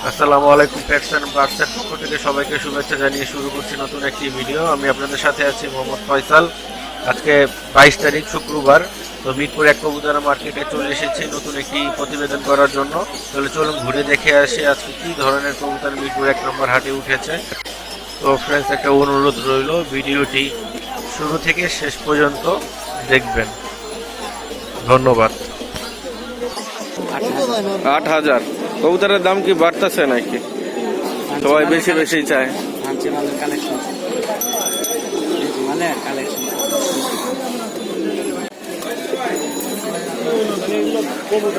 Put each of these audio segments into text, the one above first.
আসসালামু আলাইকুম। Pets and বার্ডসের পক্ষ থেকে সবাইকে শুভেচ্ছা জানিয়ে শুরু করছি নতুন একটি ভিডিও। আমি আপনাদের সাথে আছি মোহাম্মদ ফয়সাল। আজকে 22 তারিখ শুক্রবার। তো মিরপুর এক কবুতরা মার্কেটে চলে এসেছি নতুন একটি প্রতিবেদন করার জন্য। তাহলে চলুন ঘুরে দেখে আসি আজকে কি ধরনের কবুতর মিরপুর 1 নম্বর হাটে উঠেছে। তো ফ্রেন্ডস, একটা অনুরোধ রইল, ভিডিওটি শুরু থেকে শেষ পর্যন্ত দেখবেন। ধন্যবাদ। 8,000 কবুতরের দাম কি বাড়তেছে নাকি? সবাই বেশি বেশি চায়।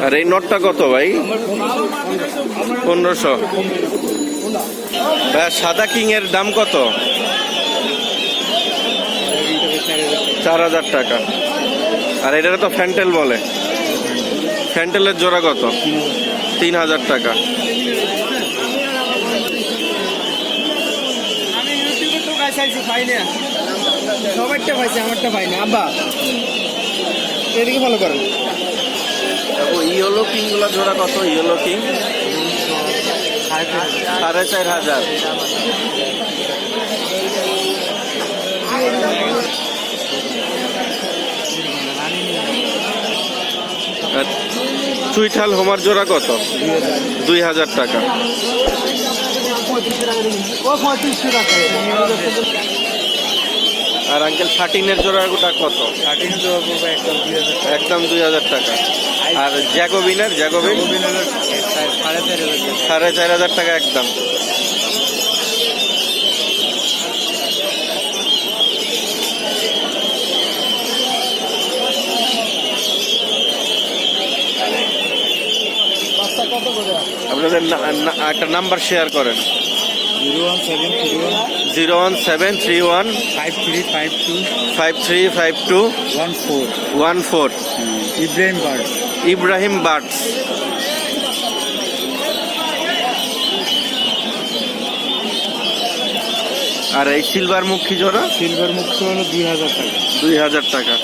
আর এই নটটা কত ভাই? 1500। সাদা কিং এর দাম কত? 4,000 টাকা। আর এটা তো ফ্যান্টেল বলে। ফ্যান্টেলের জোড়া কত? 3,000 টাকা। ইয়েলো কিং গুলা জোড়া কত? Yellow king 4,500। চুইঠাল হোমার জোড়া কত? 2,000 টাকা। আর আঙ্কেল 13-এর জোড়া গোটা কত? একদম 2,000 টাকা। আর জ্যাকোবিন 4,500 টাকা একদম। আপনাদের একটা নাম্বার শেয়ার করেন। 01731 5352 14 ইব্রাহিম বার্ডস। আর এই সিলভার মুখী জোড়া? সিলভার মুখ হলো 2,000 টাকা। 2,000 টাকা।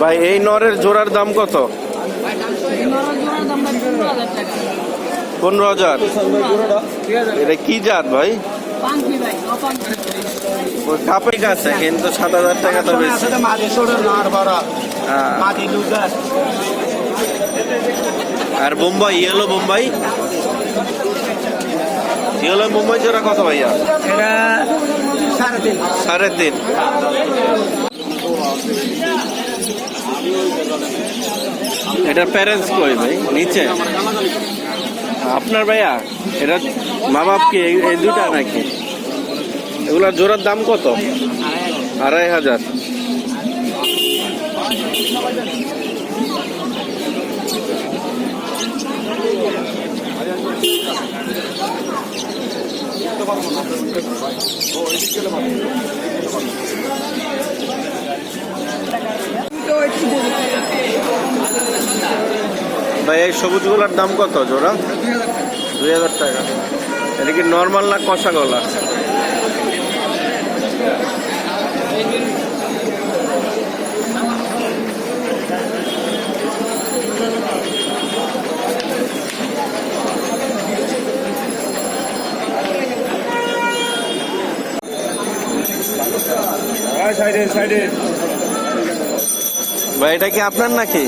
ভাই এই নরের জোড়ার দাম কত? 15,000। এটা কি জাত ভাই? কাপে আছে কিন্তু 7,000 টাকা তো বেশি। আর বোম্বাই, ইয়েলো বোম্বাই জোড়া কত ভাইয়া? 3.5। এটার প্যারেন্টস কই ভাই? নিচে আপনার ভাইয়া? এটা মা বাপ কি এই দুটা নাকি? এগুলার জোড়ার দাম কত? 2,500। ভাই এই সবুজ গুলার দাম কত জোড়া? 2,000 টাকা। এটা কি নর্মাল না কষা গলা? ভাই এটা কি আপনার নাকি?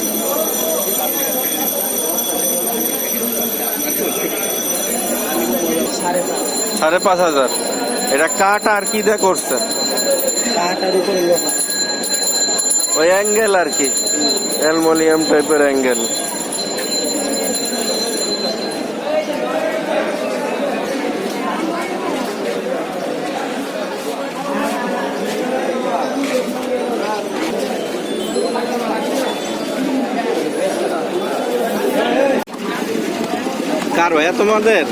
সাড়ে 5,000। এটা কাঠ আর কি দিয়ে করছে? ওই অ্যাঙ্গেল আর কি, অ্যালুমিনিয়াম টাইপের অ্যাঙ্গেল। কার ভাইয়া তোমাদের?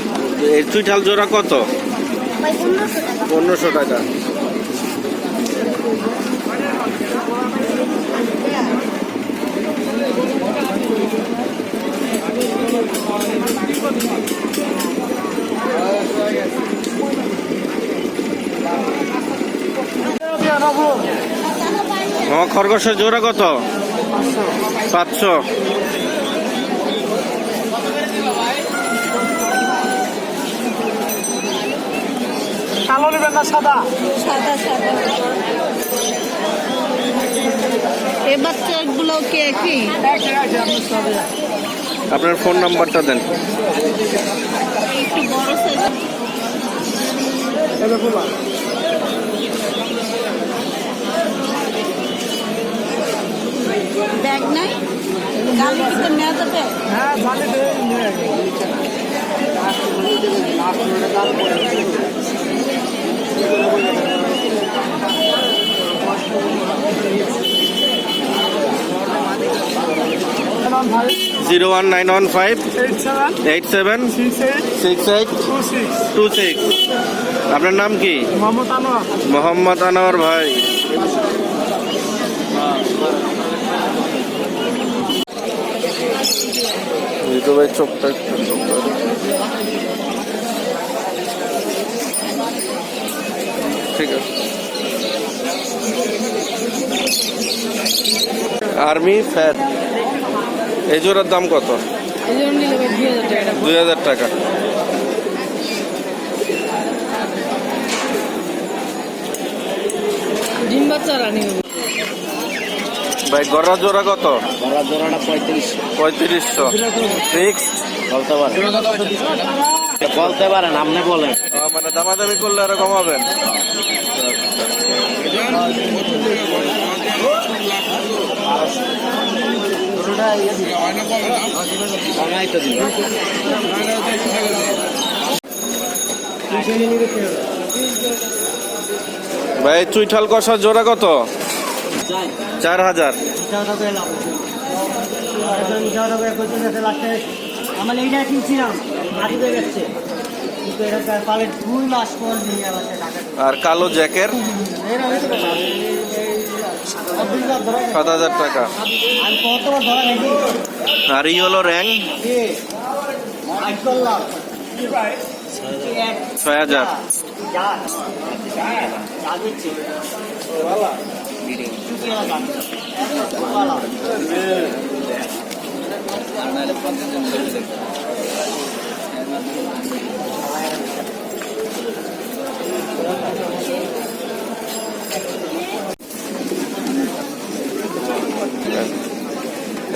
এই চুইঠাল জোড়া কত? 1500 টাকা। খরগোশের জোড়া কত? 500। কালো নেবেন না সাদা? সাদা সাদা। এ বাচ্চাগুলো কি একই? আপনার ফোন নাম্বারটা দেন। একটু বড় সাইজ। ব্যাগ নাই? গাড়ি কিন্তু নেওয়া যাবে? হ্যাঁ জানি তো। 01915 87 87 68 68 26। আপনার নাম কি? মোহাম্মদ আনোয়ার। মোহাম্মদ আনোয়ার ভাই। ভাই চোখটা একটু ঠিক আছে। আর্মি ফ্যাট এই জোড়ার দাম কত? 2000 টাকা। ডিম বাচ্চা রানি ভাই গড়া জোড়া কত? জোড়াটা 3500 ফিক্সড। বলতে পারেন, আপনি বলেন। মানে দামাদামি করলে আরো কমাবেন। ভাই চুইঠাল কষার জোড়া কত? 4000। আমার এইটা কিনছিলাম হাতে হয়ে গেছে, কিন্তু এটা পালে 2 মাস পর নিয়ে আবার টাকা আর কালো জ্যাকের 7000 টাকা। আমি কতবার ধরা নাকি আর ই হলো র্যাং আজ করলাম 6000।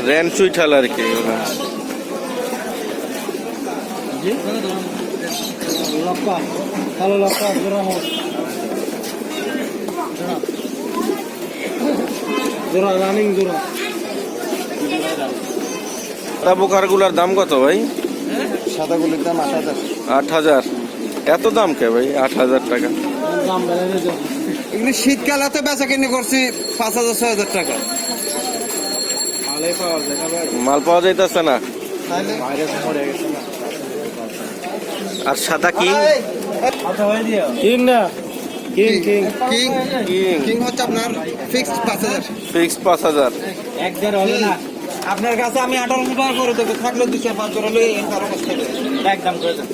রেন চুইঠাল আর কি লক্কা কালো লক্কা জোড়া হোক জোড়া রানিং জোড়া। বোকার গুলার দাম কত ভাই? সাদাগুলির দাম 8000। 8000। এত দাম কে ভাই? 8000 টাকা। দাম বেড়ে যায়। এগুলি শীতকাল এত বেচা কিনে করছি 5000-6000 টাকা। মালে পাওয়া যায় না ভাই, মাল পাওয়া যাইতেছে না। বাইরে মরে গেছে না। আর সাদা কিং আচ্ছা হয়ে দিও কিং না king king king king king হচ্ছে আপনার ফিক্সড 5000। ফিক্সড 5000। এক দেড় হবে না আপনার কাছে আমি 1800 টাকা করে দেবো, থাকলে 2-5 করে লই কারো কাছ থেকে একদম করে দেন,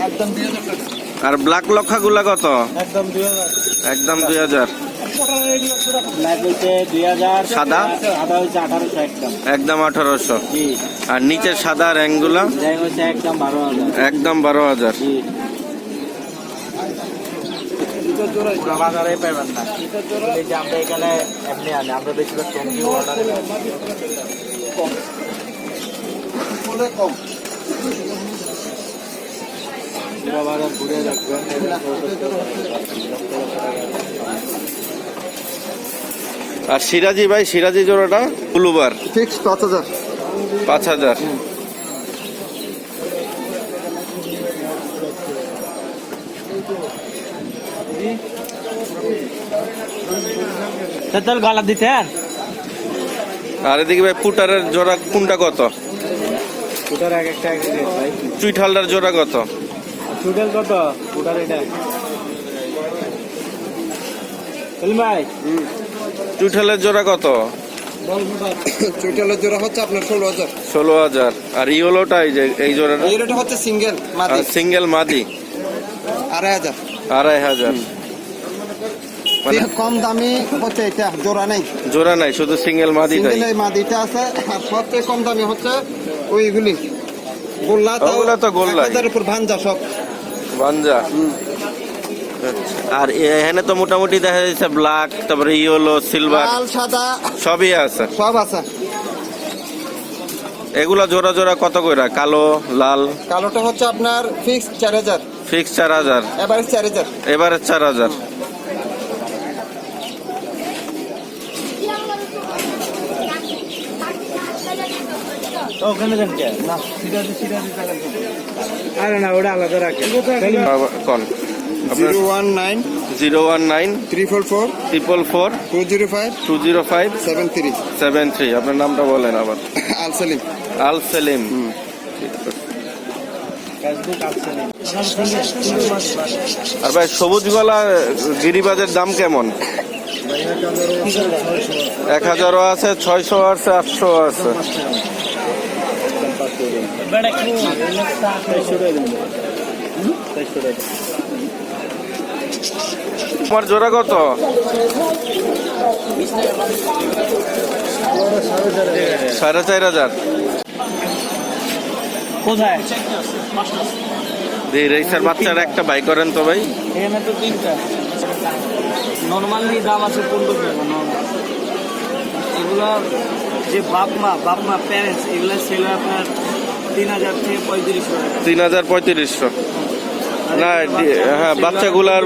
একদম 2000 টাকা। আর ব্ল্যাক লক্ষা গুলা কত? একদম 2000। একদম 2000। ব্ল্যাক হইছে 2000, সাদা? সাদা হইছে 1800 একদম। একদম 1800। জি। আর নিচের সাদা র্যাং গুলা যাই হইছে একদম 12000। একদম 12000। জি। পুরো বাজারে পাইবেন না। এই যে আমরা এখানে এমনি আনি, আমরা বেশিরভাগ টঙ্গি অর্ডার কম কম পুরো বাজার ঘুরে দেখবেন। আর সিরাজি ভাই, সিরাজি জোড়াটা ব্লুবার ফিক্স 5000। 5000। তেল গলা দিতেন। আর এদিকে ভাই পুটারের জোড়া কোনটা কত? ওটার এক একটা ভাই চুইঠালটার জোড়া কত? টোটাল কত টোটাল এটা সেলিম ভাই চুইঠালের জোড়া কত? চুইটালের জোড়া হচ্ছে আপনার 16,000। 16,000। আর ইয়েলোটা এই যে এই জোড়াটা এটা হচ্ছে সিঙ্গেল মাদি সিঙ্গেল মাদি 2,500। 2,500। মানে কম দামি হচ্ছে এটা জোড়া নেই, জোড়া নাই, শুধু সিঙ্গেল মাদি তাই। সিঙ্গেল মাদিটা আছে। আর সবচেয়ে কম দামি হচ্ছে ওইগুলি গোল্লা, ওগুলা তো গোল্লা। 1,000 উপর ভাঞ্জা সব। বাঞ্জা। আর এখানে তো মোটামুটি দেখা যাচ্ছে ব্ল্যাক, তারপরে ইয়েলো, সিলভার লাল সাদা সবই আছে। সব আছে। এগুলা জোড়া জোড়া কত কইরা? কালো, লাল কালোটা হচ্ছে আপনার ফিক্স 4,000, ফিক্স 4,000, এভারেজ 4,000। এবারে 4,000। ওখানে দেন কে না সিধা আরে না ওটা আলাদা রাখে কোন? 019 019 344 444 205 205 73। 73। আপনার নামটা বলেন আবার। আল সেলিম। আল সেলিম। ফেসবুক আছে আর ভাই সবুজ গলা গিরিবাজের দাম কেমন? 1,000ও আছে, 600 আছে, 800 আছে। বেড়া কি তোমার জোড়া কত? 4,500। কোথায় রেসার বাচ্চার একটা বাই করেন তো ভাই। এখানে তো 3টা নরমালি দাম আছে 15 টাকা নরমাল। এগুলা যে বাপ মা প্যারেন্টস এগুলা সেল হয় আপনার 3,000 থেকে 3500 টাকা। 3,000-3,500। না হ্যাঁ, বাচ্চাগুলার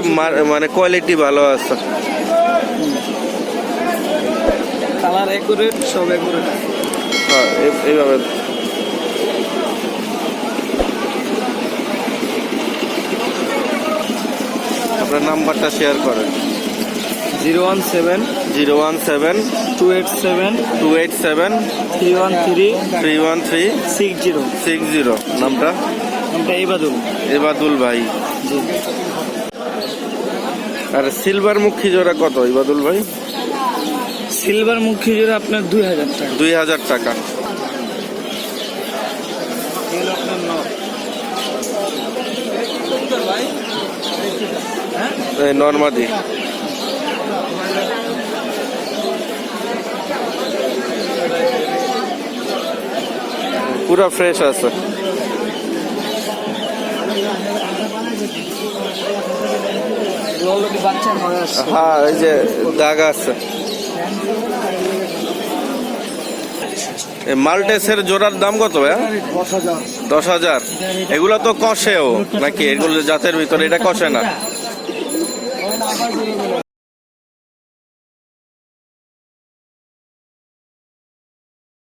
মানে কোয়ালিটি ভালো আছে। কালার একুরেট, সব একুরেট। হ্যাঁ, এইভাবে আপনার নাম্বারটা শেয়ার করেন। 017 017 287 287 313 313 60। 60। নামটা? নামটা ইবাদুল। ইবাদুল ভাই। জি। আর সিলভার মুখী জোড়া কত ইবাদুল ভাই? সিলভার মুখী জোড়া আপনার 2,000 টাকা। 2,000 টাকা। এই নরমাদি। পুরা ফ্রেশ আছে। বাচ্চা হয়ে আসছে। হ্যাঁ, এই যে দাগ আছে। মাল্টেসের জোড়ার দাম কত ভাইয়া? 10,000। এগুলো তো কষেও নাকি? এগুলো জাতের ভিতরে, এটা কষে না?